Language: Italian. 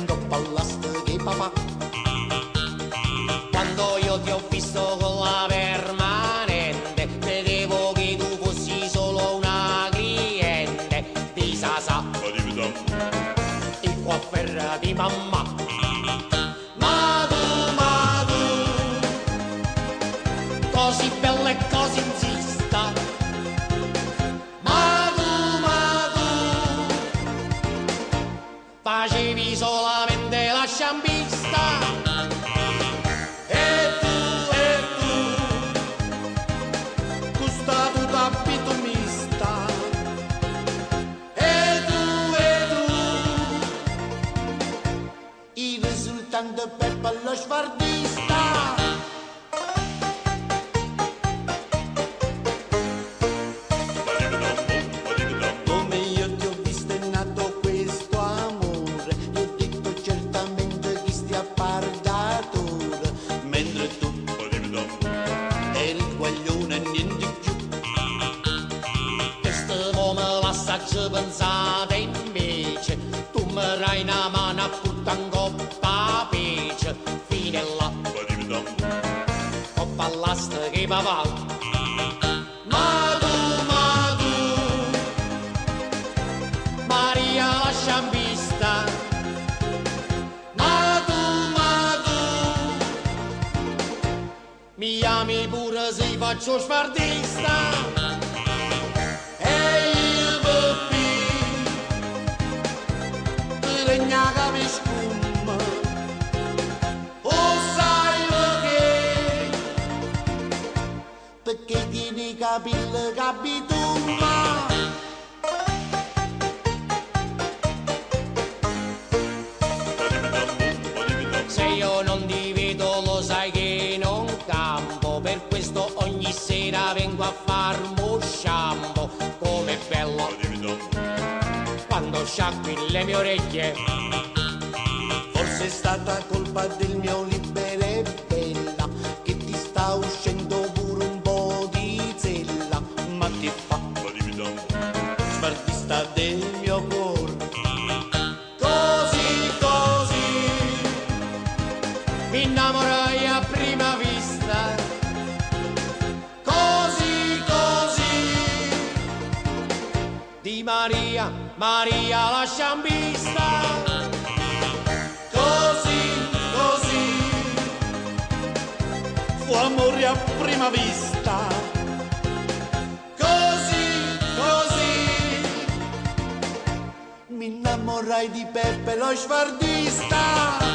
dopo all'asta che papà. Quando io ti ho visto con la permanente, credevo che tu fossi solo una cliente di Sasa, il coiffeur di mamma. Ma tu, così bella e così insista. Ma tu, facevi solamente la sciambista. Tanto Peppa lo sfardista. Come io ti ho visto è nato questo amore, io ho detto certamente che stia a pardatore, mentre tu eri il guaglione e niente più. Questo uomo l'assaggio pensate invece, tu mi rai una mano a puttana coppa pece, fine là, coppa all'asta che papà. Ma tu, Maria la sciambista. Ma tu, mi ami pure se faccio sfardista. Legna che mi scumma, sai perché tieni i capelli che abitumma. Se io non ti vedo lo sai che non campo, per questo ogni sera vengo a farmo shampoo. Com'è bello quando sciacqui le mie orecchie. Forse è stata colpa del mio libero e bella, che ti sta uscendo pure un po' di zella. Ma che fa? Sfardista del mio cuore. Così mi innamorai a prima vista. Così di Maria la sciambista. Così fu amore a prima vista. Così mi innamorai di Peppe lo sfardista.